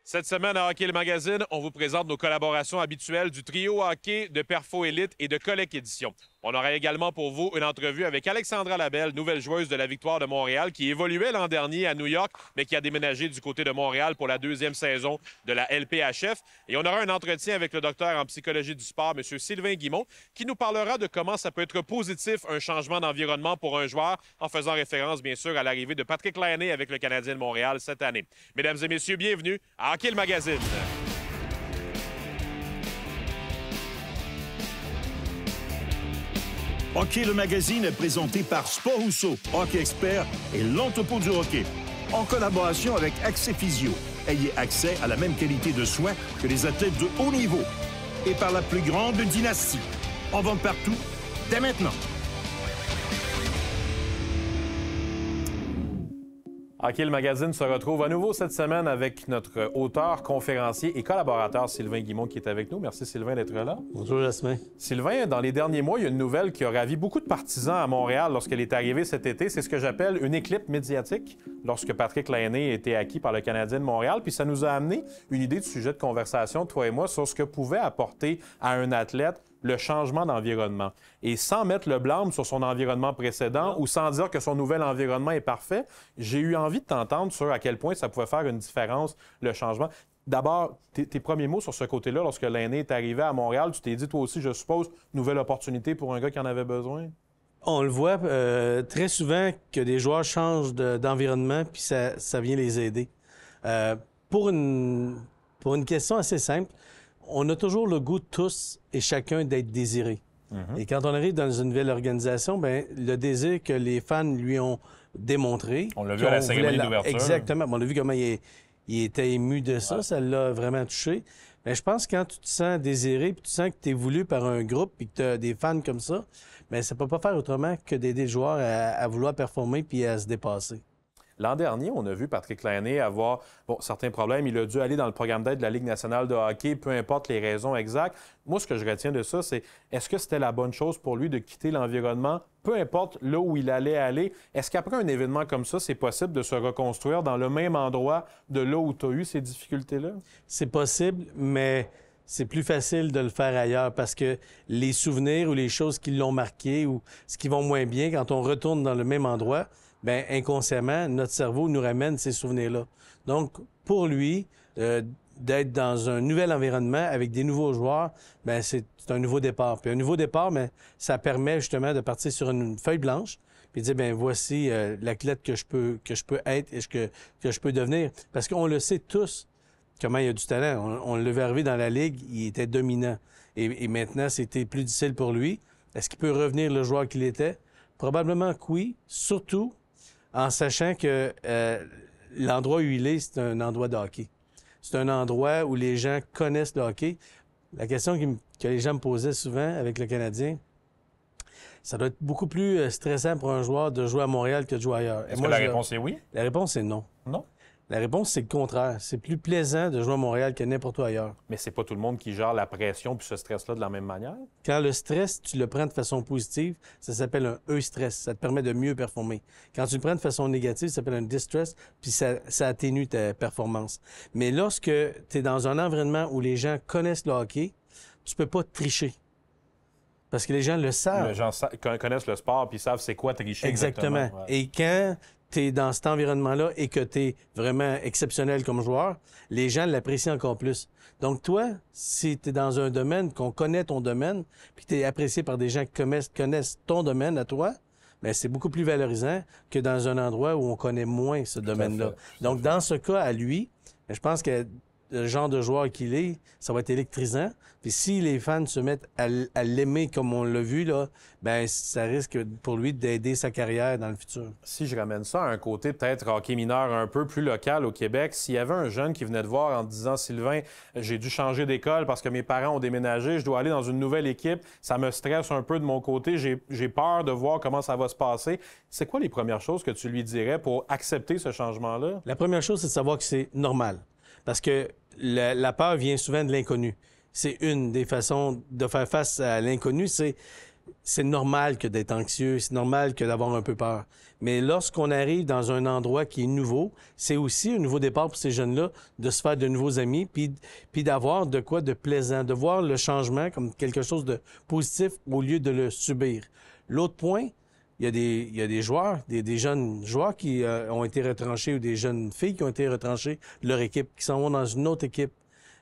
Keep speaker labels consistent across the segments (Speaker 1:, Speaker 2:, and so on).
Speaker 1: Cette semaine à Hockey le Magazine, on vous présente nos collaborations habituelles du trio hockey de Perfo Élite et de Colec Édition. On aura également pour vous une entrevue avec Alexandra Labelle, nouvelle joueuse de la Victoire de Montréal, qui évoluait l'an dernier à New York, mais qui a déménagé du côté de Montréal pour la deuxième saison de la LPHF. Et on aura un entretien avec le docteur en psychologie du sport, M. Sylvain Guimond, qui nous parlera de comment ça peut être positif, un changement d'environnement pour un joueur, en faisant référence, bien sûr, à l'arrivée de Patrick Laine avec le Canadien de Montréal cette année. Mesdames et messieurs, bienvenue à Hockey le Magazine.
Speaker 2: Hockey le Magazine est présenté par Sport Rousseau, Hockey Expert et l'Entrepôt du Hockey. En collaboration avec Accès Physio. Ayez accès à la même qualité de soins que les athlètes de haut niveau. Et par la plus grande dynastie. En vente partout, dès maintenant.
Speaker 1: Hockey le Magazine se retrouve à nouveau cette semaine avec notre auteur, conférencier et collaborateur Sylvain Guimond qui est avec nous. Merci Sylvain d'être là.
Speaker 3: Bonjour Jasmin.
Speaker 1: Sylvain, dans les derniers mois, il y a une nouvelle qui a ravi beaucoup de partisans à Montréal lorsqu'elle est arrivée cet été. C'est ce que j'appelle une éclipse médiatique lorsque Patrick Laine a été acquis par le Canadien de Montréal. Puis ça nous a amené une idée de sujet de conversation, toi et moi, sur ce que pouvait apporter à un athlète le changement d'environnement. Et sans mettre le blâme sur son environnement précédent ou sans dire que son nouvel environnement est parfait, j'ai eu envie de t'entendre sur à quel point ça pouvait faire une différence, le changement. D'abord, tes premiers mots sur ce côté-là, lorsque l'aîné est arrivé à Montréal, tu t'es dit, toi aussi, je suppose, nouvelle opportunité pour un gars qui en avait besoin?
Speaker 3: On le voit très souvent que des joueurs changent d'environnement, puis ça vient les aider. Pour une question assez simple, on a toujours le goût tous et chacun d'être désiré. Et quand on arrive dans une nouvelle organisation, bien, le désir que les fans lui ont démontré...
Speaker 1: On l'a vu à la cérémonie d'ouverture.
Speaker 3: Exactement. On a vu comment il était ému de ça. Ouais. Ça l'a vraiment touché. Mais je pense que quand tu te sens désiré, puis tu sens que tu es voulu par un groupe, puis que tu as des fans comme ça, bien, ça ne peut pas faire autrement que d'aider le joueur à vouloir performer puis à se dépasser.
Speaker 1: L'an dernier, on a vu Patrick Laine avoir certains problèmes. Il a dû aller dans le programme d'aide de la Ligue nationale de hockey, peu importe les raisons exactes. Moi, ce que je retiens de ça, c'est est-ce que c'était la bonne chose pour lui de quitter l'environnement, peu importe là où il allait aller? Est-ce qu'après un événement comme ça, c'est possible de se reconstruire dans le même endroit de là où tu as eu ces difficultés-là? C'est
Speaker 3: possible, mais c'est plus facile de le faire ailleurs parce que les souvenirs ou les choses qui l'ont marqué ou ce qui vont moins bien, quand on retourne dans le même endroit, bien, inconsciemment, notre cerveau nous ramène ces souvenirs-là. Donc, pour lui, d'être dans un nouvel environnement avec des nouveaux joueurs, bien, c'est un nouveau départ. Puis un nouveau départ, bien, ça permet justement de partir sur une feuille blanche puis de dire, bien, voici l'athlète que je peux être et que je peux devenir. Parce qu'on le sait tous comment il a du talent. On l'a vu arriver dans la Ligue, il était dominant. Et maintenant, c'était plus difficile pour lui. Est-ce qu'il peut revenir le joueur qu'il était? Probablement que oui, surtout en sachant que l'endroit où il est, c'est un endroit de hockey. C'est un endroit où les gens connaissent le hockey. La question que les gens me posaient souvent avec le Canadien, ça doit être beaucoup plus stressant pour un joueur de jouer à Montréal que de jouer ailleurs.
Speaker 1: Est-ce que la réponse est oui?
Speaker 3: La réponse est non.
Speaker 1: Non?
Speaker 3: La réponse, c'est le contraire. C'est plus plaisant de jouer à Montréal que n'importe où ailleurs.
Speaker 1: Mais c'est pas tout le monde qui gère la pression puis ce stress-là de la même manière? Quand
Speaker 3: le stress, tu le prends de façon positive, ça s'appelle un eustress. Ça te permet de mieux performer. Quand tu le prends de façon négative, ça s'appelle un distress, puis ça atténue ta performance. Mais lorsque tu es dans un environnement où les gens connaissent le hockey, tu peux pas tricher. Parce que les gens le savent.
Speaker 1: Les gens connaissent le sport puis savent c'est quoi tricher.
Speaker 3: Exactement. Ouais. Et quand tu es dans cet environnement-là et que tu es vraiment exceptionnel comme joueur, les gens l'apprécient encore plus. Donc, toi, si tu es dans un domaine, qu'on connaît ton domaine, puis que tu es apprécié par des gens qui connaissent ton domaine à toi, bien, c'est beaucoup plus valorisant que dans un endroit où on connaît moins ce domaine-là. Donc, dans ce cas, à lui, je pense que le genre de joueur qu'il est, ça va être électrisant. Puis si les fans se mettent à l'aimer comme on l'a vu, là, bien, ça risque pour lui d'aider sa carrière dans le futur.
Speaker 1: Si je ramène ça à un côté peut-être hockey mineur un peu plus local au Québec, s'il y avait un jeune qui venait te voir en te disant « Sylvain, j'ai dû changer d'école parce que mes parents ont déménagé, je dois aller dans une nouvelle équipe, ça me stresse un peu de mon côté, j'ai peur de voir comment ça va se passer », c'est quoi les premières choses que tu lui dirais pour accepter ce changement-là?
Speaker 3: La première chose, c'est de savoir que c'est normal. Parce que la peur vient souvent de l'inconnu. C'est une des façons de faire face à l'inconnu, c'est c'est normal que d'être anxieux, c'est normal que d'avoir un peu peur. Mais lorsqu'on arrive dans un endroit qui est nouveau, c'est aussi un nouveau départ pour ces jeunes-là de se faire de nouveaux amis, puis d'avoir de quoi de plaisant, de voir le changement comme quelque chose de positif au lieu de le subir. L'autre point, il y a des joueurs, des jeunes joueurs qui ont été retranchés ou des jeunes filles qui ont été retranchées de leur équipe, qui s'en vont dans une autre équipe.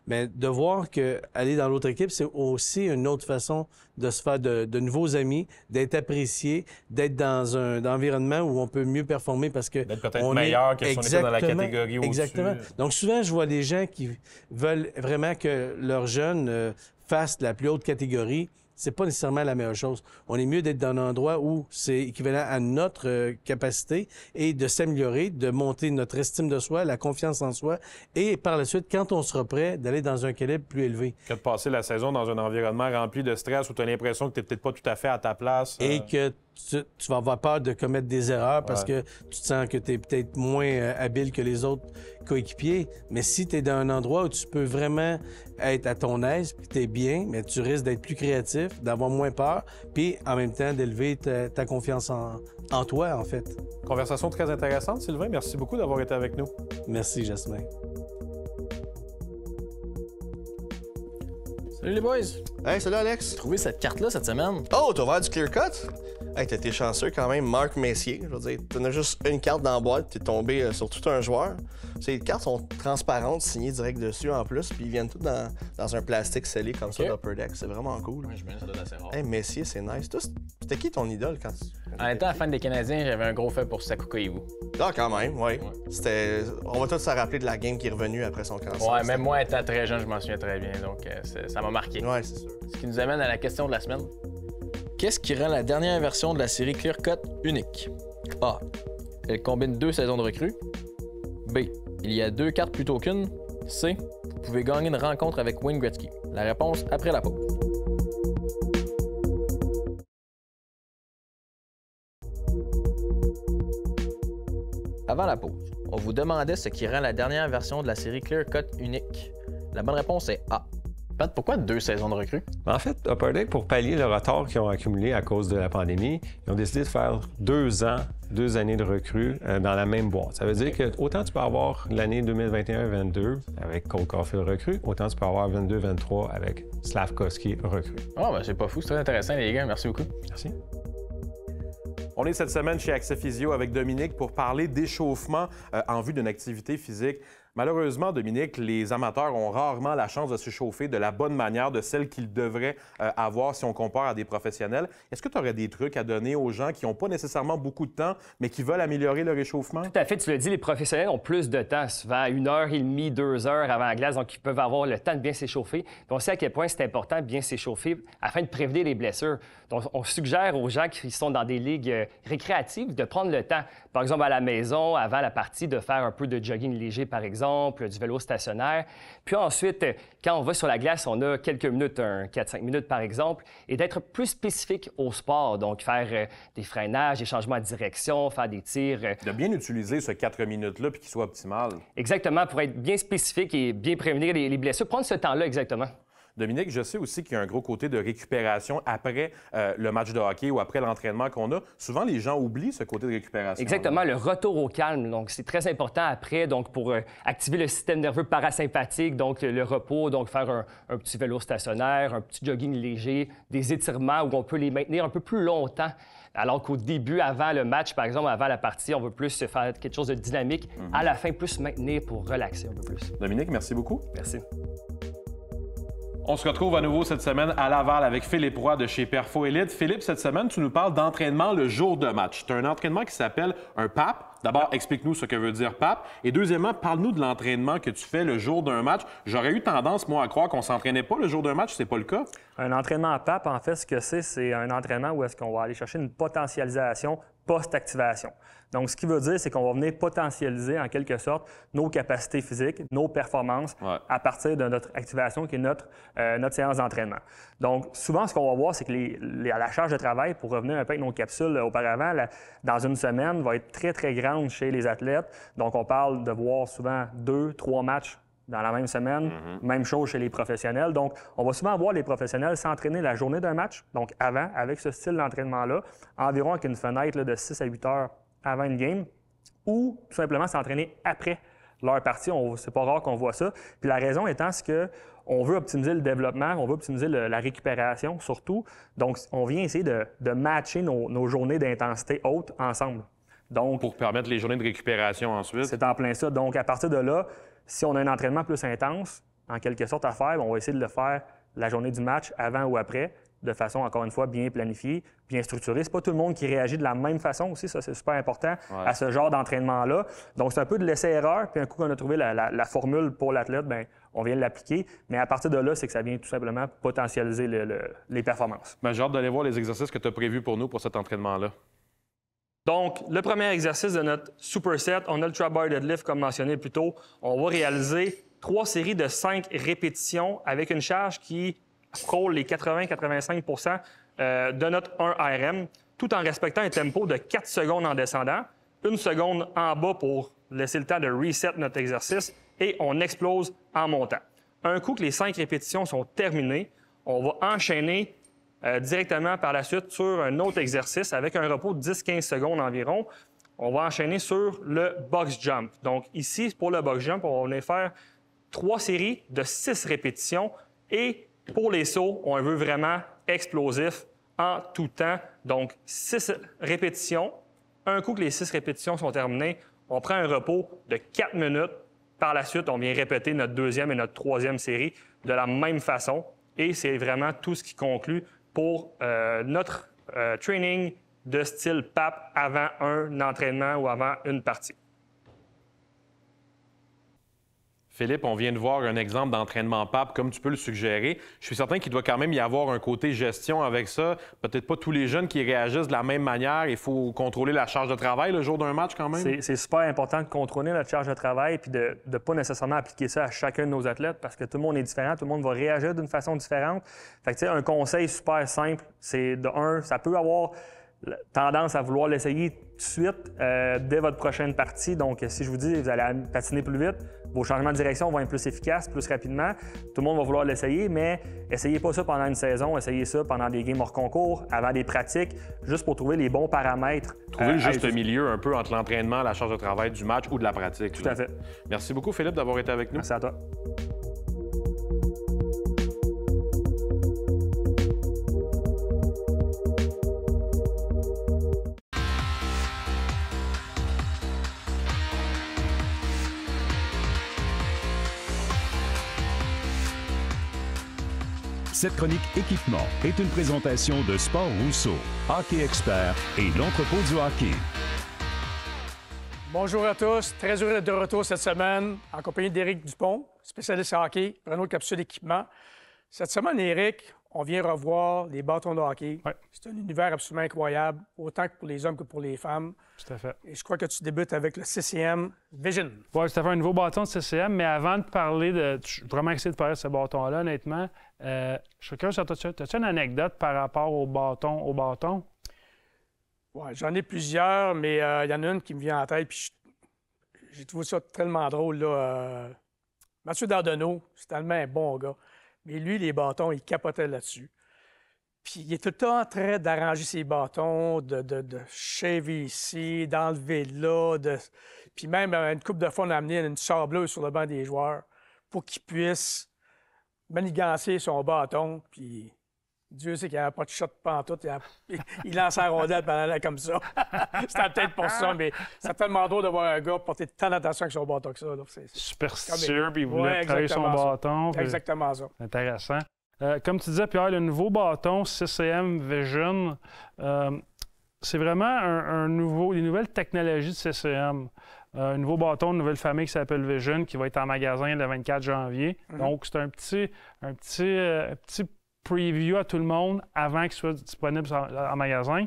Speaker 3: Mais de voir qu'aller dans l'autre équipe, c'est aussi une autre façon de se faire de nouveaux amis, d'être apprécié, d'être dans un environnement où on peut mieux performer parce que...
Speaker 1: D'être peut-être meilleur que si on était dans la catégorie au-dessus.
Speaker 3: Exactement. Donc souvent, je vois des gens qui veulent vraiment que leurs jeunes fassent la plus haute catégorie. C'est pas nécessairement la meilleure chose. On est mieux d'être dans un endroit où c'est équivalent à notre capacité et de s'améliorer, de monter notre estime de soi, la confiance en soi et par la suite, quand on sera prêt, d'aller dans un calibre plus élevé.
Speaker 1: Que de passer la saison dans un environnement rempli de stress où tu as l'impression que tu n'es peut-être pas tout à fait à ta place.
Speaker 3: Et que tu vas avoir peur de commettre des erreurs parce que tu te sens que tu es peut-être moins habile que les autres coéquipiers. Mais si tu es dans un endroit où tu peux vraiment être à ton aise, puis tu es bien, mais tu risques d'être plus créatif, d'avoir moins peur, puis en même temps d'élever ta confiance en toi, en fait.
Speaker 1: Conversation très intéressante, Sylvain. Merci beaucoup d'avoir été avec nous.
Speaker 3: Merci, Jasmin.
Speaker 4: Salut les boys!
Speaker 5: Hey, salut Alex!
Speaker 4: J'ai trouvé cette carte-là cette semaine.
Speaker 5: Oh, t'as ouvert du clear cut? Hey, t'as été chanceux quand même, Marc Messier. Je veux dire, t'en as juste une carte dans la boîte, t'es tombé sur tout un joueur. Ces cartes sont transparentes, signées direct dessus en plus, puis ils viennent toutes dans un plastique scellé comme ça d'Upper Deck. C'est vraiment cool.
Speaker 4: Ouais, je me dis, ça doit être assez rare.
Speaker 5: Hey, Messier, c'est nice. Toi, c'était qui ton idole quand tu...
Speaker 4: En étant fan des Canadiens, j'avais un gros fait pour Saku Koivu.
Speaker 5: Ah, quand même, oui. C'était... On va tous se rappeler de la game qui est revenue après son cancer.
Speaker 4: Ouais, même moi, étant très jeune, je m'en souviens très bien, donc ça m'a marqué.
Speaker 5: Ouais, c'est sûr.
Speaker 4: Ce qui nous amène à la question de la semaine. Qu'est-ce qui rend la dernière version de la série Clear Cut unique? A. Elle combine 2 saisons de recrues. B. Il y a 2 cartes plutôt qu'une. C. Vous pouvez gagner une rencontre avec Wayne Gretzky. La réponse après la pause. Avant la pause, on vous demandait ce qui rend la dernière version de la série Clear Cut unique. La bonne réponse est A. Pat, pourquoi 2 saisons de recrues?
Speaker 6: En fait, Upper Deck, pour pallier le retard qu'ils ont accumulé à cause de la pandémie, ils ont décidé de faire 2 ans, 2 années de recrues dans la même boîte. Ça veut dire que autant tu peux avoir l'année 2021-22 avec Cole Caulfield recrue, autant tu peux avoir 22-23 avec Slavkovski recrue.
Speaker 4: Ah, ben c'est pas fou, c'est très intéressant les gars, merci beaucoup.
Speaker 6: Merci.
Speaker 1: On est cette semaine chez Accès Physio avec Dominique pour parler d'échauffement en vue d'une activité physique. Malheureusement, Dominique, les amateurs ont rarement la chance de s'échauffer de la bonne manière, de celle qu'ils devraient avoir si on compare à des professionnels. Est-ce que tu aurais des trucs à donner aux gens qui n'ont pas nécessairement beaucoup de temps, mais qui veulent améliorer leur échauffement?
Speaker 7: Tout à fait, tu l'as dit, les professionnels ont plus de temps, souvent 1h30, 2 heures avant la glace, donc ils peuvent avoir le temps de bien s'échauffer. Puis on sait à quel point c'est important de bien s'échauffer afin de prévenir les blessures. Donc, on suggère aux gens qui sont dans des ligues récréatives de prendre le temps, par exemple à la maison, avant la partie, de faire un peu de jogging léger, par exemple, du vélo stationnaire. Puis ensuite, quand on va sur la glace, on a quelques minutes, 4-5 minutes par exemple, et d'être plus spécifique au sport, donc faire des freinages, des changements de direction, faire des tirs.
Speaker 1: De bien utiliser ce 4 minutes-là puis qu'il soit optimal.
Speaker 7: Exactement, pour être bien spécifique et bien prévenir les blessures. Prendre ce temps-là exactement.
Speaker 1: Dominique, je sais aussi qu'il y a un gros côté de récupération après le match de hockey ou après l'entraînement qu'on a. Souvent, les gens oublient ce côté de récupération.
Speaker 7: Exactement, le retour au calme. Donc, c'est très important après, donc pour activer le système nerveux parasympathique, donc le repos, donc faire un petit vélo stationnaire, un petit jogging léger, des étirements où on peut les maintenir un peu plus longtemps. Alors qu'au début, avant le match, par exemple, avant la partie, on veut plus se faire quelque chose de dynamique. À la fin, plus maintenir pour relaxer un peu plus.
Speaker 1: Dominique, merci beaucoup.
Speaker 7: Merci.
Speaker 1: On se retrouve à nouveau cette semaine à Laval avec Philippe Roy de chez Perfo Elite. Philippe, cette semaine, tu nous parles d'entraînement le jour de match. Tu as un entraînement qui s'appelle un PAP. D'abord, explique-nous ce que veut dire PAP. Et deuxièmement, parle-nous de l'entraînement que tu fais le jour d'un match. J'aurais eu tendance, moi, à croire qu'on ne s'entraînait pas le jour d'un match. C'est pas le cas.
Speaker 8: Un entraînement PAP, en fait, ce que c'est un entraînement où est-ce qu'on va aller chercher une potentialisation post-activation. Donc, ce qui veut dire, c'est qu'on va venir potentialiser, en quelque sorte, nos capacités physiques, nos performances à partir de notre activation, qui est notre séance d'entraînement. Donc, souvent, ce qu'on va voir, c'est que la charge de travail, pour revenir un peu avec nos capsules auparavant, dans une semaine, va être très, très grande chez les athlètes. Donc, on parle de voir souvent 2-3 matchs dans la même semaine. Même chose chez les professionnels. Donc, on va souvent voir les professionnels s'entraîner la journée d'un match, donc avant, avec ce style d'entraînement-là, environ avec une fenêtre là, de 6 à 8 heures avant une game, ou tout simplement s'entraîner après leur partie. C'est pas rare qu'on voit ça. Puis la raison étant, c'est qu'on veut optimiser le développement, on veut optimiser la récupération surtout. Donc, on vient essayer de matcher nos journées d'intensité haute ensemble. Donc,
Speaker 1: pour permettre les journées de récupération ensuite.
Speaker 8: C'est en plein ça. Donc, à partir de là, si on a un entraînement plus intense, en quelque sorte à faire, on va essayer de le faire la journée du match, avant ou après, de façon, encore une fois, bien planifiée, bien structurée. C'est pas tout le monde qui réagit de la même façon aussi, ça c'est super important à ce genre d'entraînement-là. Donc c'est un peu de l'essai-erreur, puis un coup qu'on a trouvé la formule pour l'athlète, bien, on vient l'appliquer. Mais à partir de là, c'est que ça vient tout simplement potentialiser les performances.
Speaker 1: Ben, j'ai hâte d'aller voir les exercices que tu as prévus pour nous pour cet entraînement-là.
Speaker 8: Donc, le premier exercice de notre superset, on a le trap bar deadlift, comme mentionné plus tôt. On va réaliser 3 séries de 5 répétitions avec une charge qui frôle les 80-85 de notre 1 RM, tout en respectant un tempo de 4 secondes en descendant, 1 seconde en bas pour laisser le temps de reset notre exercice et on explose en montant. Un coup que les 5 répétitions sont terminées, on va enchaîner directement par la suite sur un autre exercice avec un repos de 10-15 secondes environ. On va enchaîner sur le box jump. Donc ici, pour le box jump, on va faire 3 séries de 6 répétitions et pour les sauts, on veut vraiment explosif en tout temps. Donc, 6 répétitions. Un coup que les 6 répétitions sont terminées, on prend un repos de 4 minutes. Par la suite, on vient répéter notre 2e et notre 3e série de la même façon. Et c'est vraiment tout ce qui conclut pour notre training de style PAP avant un entraînement ou avant une partie.
Speaker 1: Philippe, on vient de voir un exemple d'entraînement PAP, comme tu peux le suggérer. Je suis certain qu'il doit quand même y avoir un côté gestion avec ça. Peut-être pas tous les jeunes qui réagissent de la même manière. Il faut contrôler la charge de travail le jour d'un match quand même.
Speaker 8: C'est super important de contrôler notre charge de travail puis de ne pas nécessairement appliquer ça à chacun de nos athlètes parce que tout le monde est différent, tout le monde va réagir d'une façon différente. Fait que, tu sais, un conseil super simple, c'est de un, ça peut avoir tendance à vouloir l'essayer tout de suite dès votre prochaine partie. Donc, si je vous dis vous allez patiner plus vite, vos changements de direction vont être plus efficaces, plus rapidement. Tout le monde va vouloir l'essayer, mais essayez pas ça pendant une saison, essayez ça pendant des games hors concours, avant des pratiques, juste pour trouver les bons paramètres.
Speaker 1: Trouver le juste milieu un peu entre l'entraînement, la charge de travail du match ou de la pratique.
Speaker 8: Tout à fait.
Speaker 1: Merci beaucoup, Philippe, d'avoir été avec nous.
Speaker 8: Merci à toi.
Speaker 2: Cette chronique équipement est une présentation de Sport Rousseau, Hockey Expert et l'entrepôt du hockey.
Speaker 9: Bonjour à tous. Très heureux d'être de retour cette semaine en compagnie d'Éric Dupont, spécialiste en hockey, Renault Capsule Équipement. Cette semaine, Éric, on vient revoir les bâtons de hockey.
Speaker 10: Ouais.
Speaker 9: C'est un univers absolument incroyable, autant que pour les hommes que pour les femmes.
Speaker 10: Tout à fait.
Speaker 9: Et je crois que tu débutes avec le CCM Vision.
Speaker 10: Oui, tout à fait, un nouveau bâton de CCM, mais avant de parler de... Je suis vraiment excité de parler de ce bâton-là, honnêtement. Je suis curieux, as-tu une anecdote par rapport au bâton?
Speaker 9: Oui, j'en ai plusieurs, mais il y en a une qui me vient en tête, puis j'ai trouvé ça tellement drôle, là. Mathieu Dardenneau, c'est tellement un bon gars. Mais lui, les bâtons, il capotait là-dessus. Puis il est tout le temps en train d'arranger ses bâtons, de shaver ici, d'enlever là. Puis même, une couple de fois, on a amené une sableuse sur le banc des joueurs pour qu'il puisse manigancer son bâton. Puis Dieu sait qu'il n'y avait pas de shot pantoute. Il lance la rondelle pendant là comme ça. C'était peut-être pour ça, mais c'est tellement drôle de voir un gars porter tant d'attention avec son bâton que ça.
Speaker 10: Superstitieux, puis il voulait travailler son bâton.
Speaker 9: C'est exactement ça.
Speaker 10: Intéressant. Comme tu disais, Pierre, le nouveau bâton CCM Vision, c'est vraiment des nouvelles technologies de CCM. Un nouveau bâton, une nouvelle famille qui s'appelle Vision, qui va être en magasin le 24 janvier. Donc, c'est un petit preview à tout le monde avant qu'il soit disponible en magasin.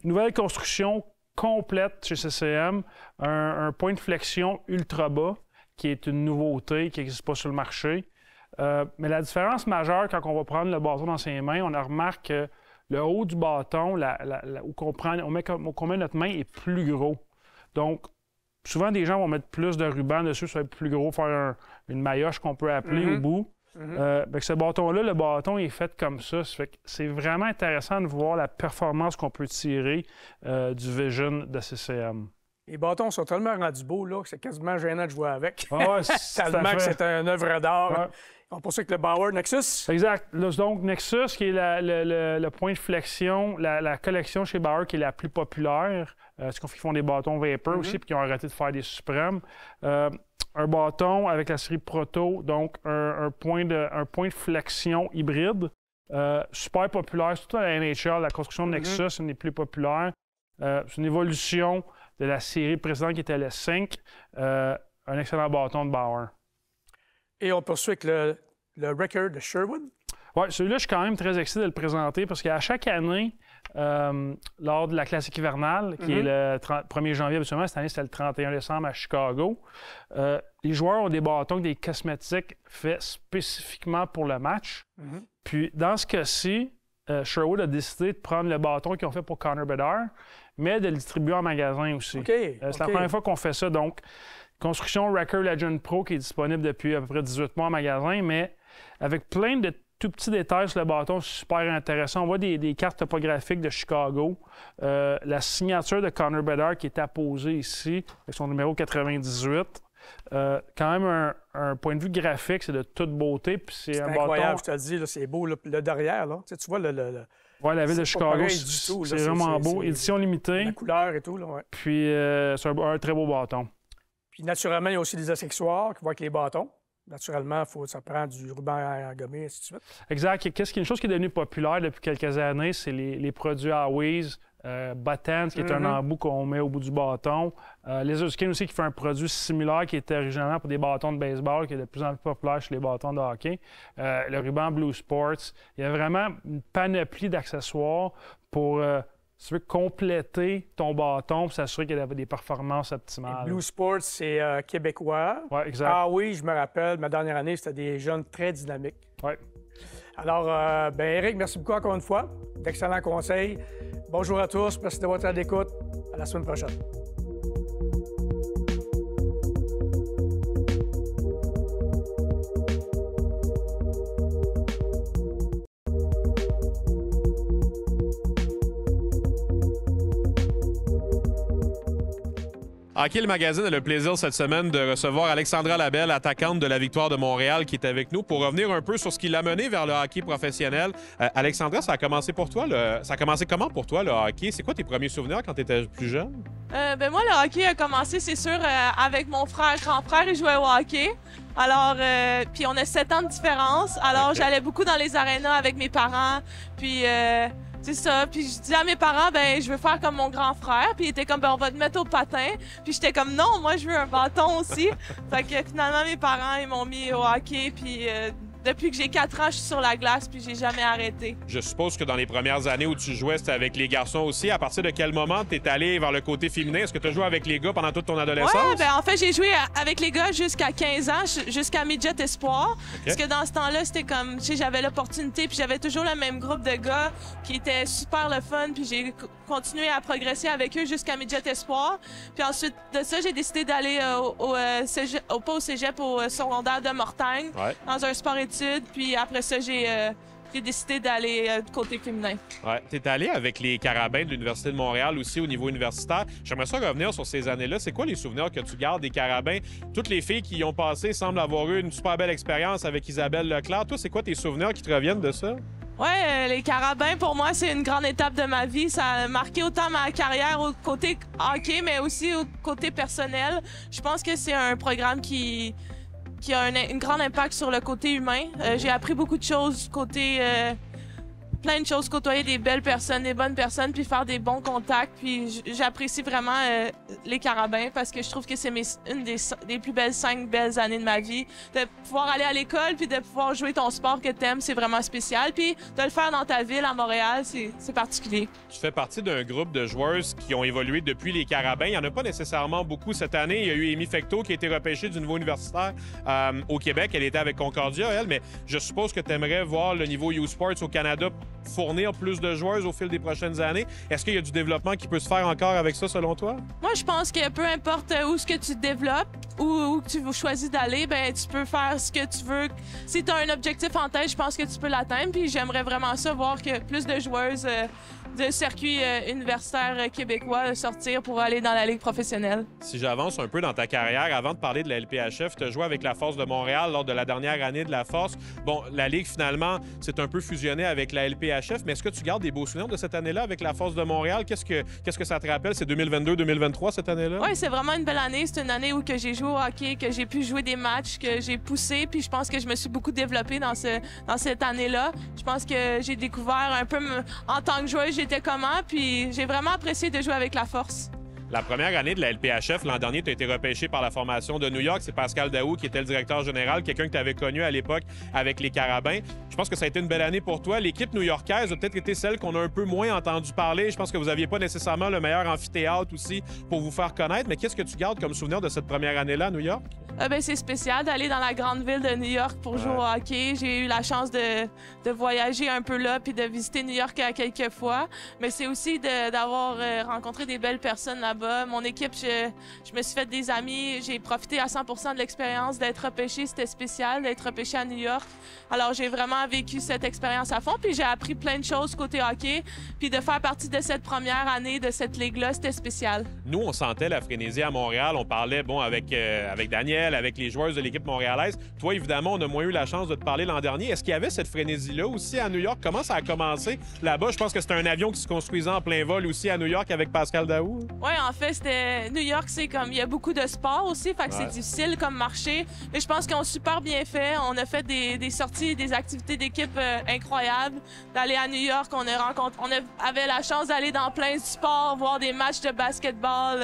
Speaker 10: Nouvelle construction complète chez CCM, un point de flexion ultra bas qui est une nouveauté qui n'existe pas sur le marché. Mais la différence majeure quand on va prendre le bâton dans ses mains, on remarque que le haut du bâton, où on met notre main, est plus gros. Donc, souvent, des gens vont mettre plus de ruban dessus, ça va être plus gros, faire une maillotche qu'on peut appeler au bout. Ce bâton-là, le bâton est fait comme ça. C'est vraiment intéressant de voir la performance qu'on peut tirer du Vision de CCM.
Speaker 9: Les bâtons sont tellement rendus beaux là, que c'est quasiment gênant de jouer avec.
Speaker 10: Ah ouais,
Speaker 9: tellement que c'est une œuvre d'art. Ouais. On poursuit avec le Bauer Nexus.
Speaker 10: Exact. Là, donc, Nexus, qui est le point de flexion, la collection chez Bauer qui est la plus populaire. C'est qu'ils font des bâtons Vapor aussi, puis qu'ils ont arrêté de faire des Suprêmes. Un bâton avec la série Proto, donc un point de flexion hybride. Super populaire, surtout à la NHL. La construction de Nexus, c'est une des plus populaires. C'est une évolution de la série précédente qui était le 5. Un excellent bâton de Bauer.
Speaker 9: Et on poursuit avec le Record de Sherwood.
Speaker 10: Oui, celui-là, je suis quand même très excité de le présenter parce qu'à chaque année, lors de la classique hivernale, qui est le 1er janvier habituellement, cette année, c'était le 31 décembre à Chicago, les joueurs ont des bâtons avec des cosmétiques faits spécifiquement pour le match. Puis, dans ce cas-ci, Sherwood a décidé de prendre le bâton qu'ils ont fait pour Connor Bedard, mais de le distribuer en magasin aussi. C'est la première fois qu'on fait ça. Donc, construction Record Legend Pro qui est disponible depuis à peu près 18 mois en magasin, mais avec plein de tout petits détails sur le bâton, super intéressant. On voit des cartes topographiques de Chicago. La signature de Connor Bedard qui est apposée ici, avec son numéro 98. Quand même, un point de vue graphique, c'est de toute beauté. Puis c'est un
Speaker 9: incroyable,
Speaker 10: bâton...
Speaker 9: je te le dis, c'est beau. Le derrière, là. Tu vois
Speaker 10: Oui, la ville de Chicago, c'est vraiment beau. Édition limitée.
Speaker 9: La couleur et tout, là, ouais.
Speaker 10: Puis c'est un très beau bâton.
Speaker 9: Puis naturellement, il y a aussi des accessoires qui vont avec les bâtons. Naturellement, ça prend du ruban à gommer, et ainsi de suite.
Speaker 10: Exact. Une chose qui est devenue populaire depuis quelques années, c'est les produits Always, Buttons, qui est un embout qu'on met au bout du bâton. Laser Skin aussi, qui fait un produit similaire qui était originalement pour des bâtons de baseball, qui est de plus en plus populaire chez les bâtons de hockey. Le ruban Blue Sports. Il y a vraiment une panoplie d'accessoires pour... si tu veux compléter ton bâton pour s'assurer qu'il y a des performances optimales.
Speaker 9: Et Blue Sports, c'est québécois.
Speaker 10: Oui, exact.
Speaker 9: Ah oui, je me rappelle, ma dernière année, c'était des jeunes très dynamiques.
Speaker 10: Oui.
Speaker 9: Alors, Éric, merci beaucoup encore une fois. D'excellents conseils. Bonjour à tous. Merci d'avoir été à l'écoute. À la semaine prochaine.
Speaker 1: Hockey le Magazine a le plaisir cette semaine de recevoir Alexandra Labelle, attaquante de la Victoire de Montréal, qui est avec nous pour revenir un peu sur ce qui l'a mené vers le hockey professionnel. Alexandra, ça a commencé pour toi, ça a commencé comment pour toi le hockey? C'est quoi tes premiers souvenirs quand tu étais plus jeune?
Speaker 11: Moi, le hockey a commencé, c'est sûr, avec mon grand frère, il jouait au hockey. Alors, puis on a 7 ans de différence. Alors, j'allais beaucoup dans les arénas avec mes parents. Puis, c'est ça. Puis, je disais à mes parents, je veux faire comme mon grand frère. Puis, ils étaient comme, on va te mettre au patin. Puis, j'étais comme, non, moi, je veux un bâton aussi. Fait que finalement, mes parents, ils m'ont mis au hockey. Puis, depuis que j'ai 4 ans, je suis sur la glace, puis j'ai jamais arrêté.
Speaker 1: Je suppose que dans les premières années où tu jouais, c'était avec les garçons aussi. À partir de quel moment tu es allé vers le côté féminin? Est-ce que tu as joué avec les gars pendant toute ton adolescence?
Speaker 11: Oui, en fait, j'ai joué avec les gars jusqu'à 15 ans, jusqu'à Midget Espoir. Okay. Parce que dans ce temps-là, c'était comme, tu sais, j'avais l'opportunité, puis j'avais toujours le même groupe de gars qui était super le fun, puis j'ai continué à progresser avec eux jusqu'à Midget Espoir. Puis ensuite de ça, j'ai décidé d'aller pas au cégep, au secondaire de Mortagne, dans un sport-études. Puis après ça, j'ai décidé d'aller du côté féminin.
Speaker 1: Ouais, tu es allé avec les Carabins de l'Université de Montréal aussi au niveau universitaire. J'aimerais ça revenir sur ces années-là. C'est quoi les souvenirs que tu gardes des Carabins? Toutes les filles qui y ont passé semblent avoir eu une super belle expérience avec Isabelle Leclerc. Toi, c'est quoi tes souvenirs qui te reviennent de ça?
Speaker 11: Oui, les Carabins, pour moi, c'est une grande étape de ma vie. Ça a marqué autant ma carrière au côté hockey, mais aussi au côté personnel. Je pense que c'est un programme qui a un grand impact sur le côté humain. J'ai appris beaucoup de choses côté... plein de choses, côtoyer des belles personnes, des bonnes personnes, puis faire des bons contacts. Puis j'apprécie vraiment les Carabins parce que je trouve que c'est une des plus belles 5 belles années de ma vie. De pouvoir aller à l'école puis de pouvoir jouer ton sport que t'aimes, c'est vraiment spécial. Puis de le faire dans ta ville, à Montréal, c'est particulier.
Speaker 1: Tu fais partie d'un groupe de joueuses qui ont évolué depuis les Carabins. Il n'y en a pas nécessairement beaucoup cette année. Il y a eu Amy Fecteau qui a été repêchée du niveau universitaire au Québec. Elle était avec Concordia, elle, mais je suppose que tu aimerais voir le niveau U-Sports au Canada fournir plus de joueuses au fil des prochaines années. Est-ce qu'il y a du développement qui peut se faire encore avec ça, selon toi?
Speaker 11: Moi, je pense que peu importe où ce que tu développes ou où tu choisis d'aller, ben tu peux faire ce que tu veux. Si tu as un objectif en tête, je pense que tu peux l'atteindre. Puis j'aimerais vraiment ça, voir que plus de joueuses de circuit universitaire québécois sortir pour aller dans la Ligue professionnelle.
Speaker 1: Si j'avance un peu dans ta carrière, avant de parler de la LPHF, tu as joué avec la Force de Montréal lors de la dernière année de la Force. Bon, la Ligue, finalement, c'est un peu fusionné avec la LPHF, mais est-ce que tu gardes des beaux souvenirs de cette année-là avec la Force de Montréal? Qu'est-ce que ça te rappelle? C'est 2022-2023 cette année-là?
Speaker 11: Oui, c'est vraiment une belle année. C'est une année où que j'ai joué au hockey, que j'ai pu jouer des matchs, que j'ai poussé, puis je pense que je me suis beaucoup développée dans cette année-là. Je pense que j'ai découvert un peu en tant que joueuse, j'étais comment, puis j'ai vraiment apprécié de jouer avec la Force.
Speaker 1: La première année de la LPHF, l'an dernier, tu as été repêché par la formation de New York. C'est Pascal Daou qui était le directeur général, quelqu'un que tu avais connu à l'époque avec les Carabins. Je pense que ça a été une belle année pour toi. L'équipe new-yorkaise a peut-être été celle qu'on a un peu moins entendu parler. Je pense que vous n'aviez pas nécessairement le meilleur amphithéâtre aussi pour vous faire connaître. Mais qu'est-ce que tu gardes comme souvenir de cette première année-là à New York?
Speaker 11: C'est spécial d'aller dans la grande ville de New York pour jouer au hockey. J'ai eu la chance de voyager un peu là puis de visiter New York quelques fois. Mais c'est aussi d'avoir rencontré des belles personnes là-bas. Mon équipe, je me suis fait des amis. J'ai profité à 100% de l'expérience d'être repêché. C'était spécial d'être repêché à New York. Alors, j'ai vraiment vécu cette expérience à fond. Puis j'ai appris plein de choses côté hockey. Puis de faire partie de cette première année de cette ligue-là, c'était spécial.
Speaker 1: Nous, on sentait la frénésie à Montréal. On parlait, avec Daniel, avec les joueurs de l'équipe montréalaise. Toi, évidemment, on a moins eu la chance de te parler l'an dernier. Est-ce qu'il y avait cette frénésie-là aussi à New York? Comment ça a commencé là-bas? Je pense que c'était un avion qui se construisait en plein vol aussi à New York avec Pascal Daou.
Speaker 11: Oui, en fait, c'était New York, c'est comme il y a beaucoup de sport aussi, fait que c'est difficile comme marché. Mais je pense qu'ils ont super bien fait. On a fait des sorties, des activités d'équipe incroyables. D'aller à New York, on avait la chance d'aller dans plein de sports, voir des matchs de basketball.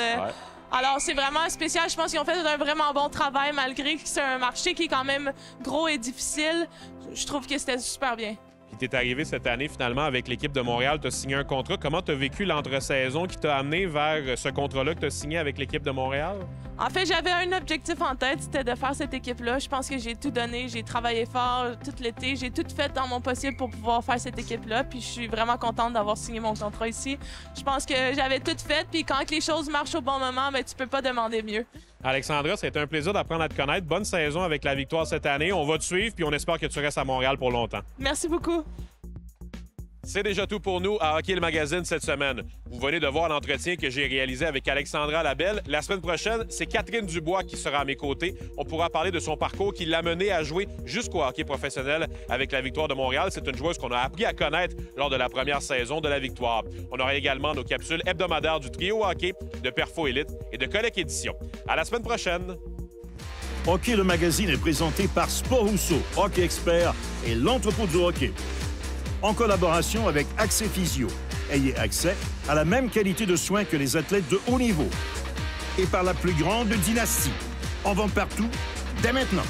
Speaker 11: Alors, c'est vraiment spécial. Je pense qu'ils ont fait un vraiment bon travail, malgré que c'est un marché qui est quand même gros et difficile. Je trouve que c'était super bien.
Speaker 1: Puis tu es arrivé cette année, finalement, avec l'équipe de Montréal. Tu as signé un contrat. Comment tu as vécu l'entre-saison qui t'a amené vers ce contrat-là que tu as signé avec l'équipe de Montréal?
Speaker 11: En fait, j'avais un objectif en tête, c'était de faire cette équipe-là. Je pense que j'ai tout donné. J'ai travaillé fort tout l'été. J'ai tout fait dans mon possible pour pouvoir faire cette équipe-là. Puis je suis vraiment contente d'avoir signé mon contrat ici. Je pense que j'avais tout fait. Puis quand les choses marchent au bon moment, ben, tu peux pas demander mieux.
Speaker 1: Alexandra, ça a été un plaisir d'apprendre à te connaître. Bonne saison avec la victoire cette année. On va te suivre, puis on espère que tu restes à Montréal pour longtemps.
Speaker 11: Merci beaucoup.
Speaker 1: C'est déjà tout pour nous à Hockey le Magazine cette semaine. Vous venez de voir l'entretien que j'ai réalisé avec Alexandra Labelle. La semaine prochaine, c'est Catherine Dubois qui sera à mes côtés. On pourra parler de son parcours qui l'a mené à jouer jusqu'au hockey professionnel avec la Victoire de Montréal. C'est une joueuse qu'on a appris à connaître lors de la première saison de la Victoire. On aura également nos capsules hebdomadaires du trio hockey, de Perfo Élite et de Collègue Édition. À la semaine prochaine!
Speaker 2: Hockey le Magazine est présenté par Sport Rousseau, Hockey Expert et l'entrepôt du hockey. En collaboration avec Accès Physio. Ayez accès à la même qualité de soins que les athlètes de haut niveau. Et par la plus grande dynastie. En vente partout, dès maintenant.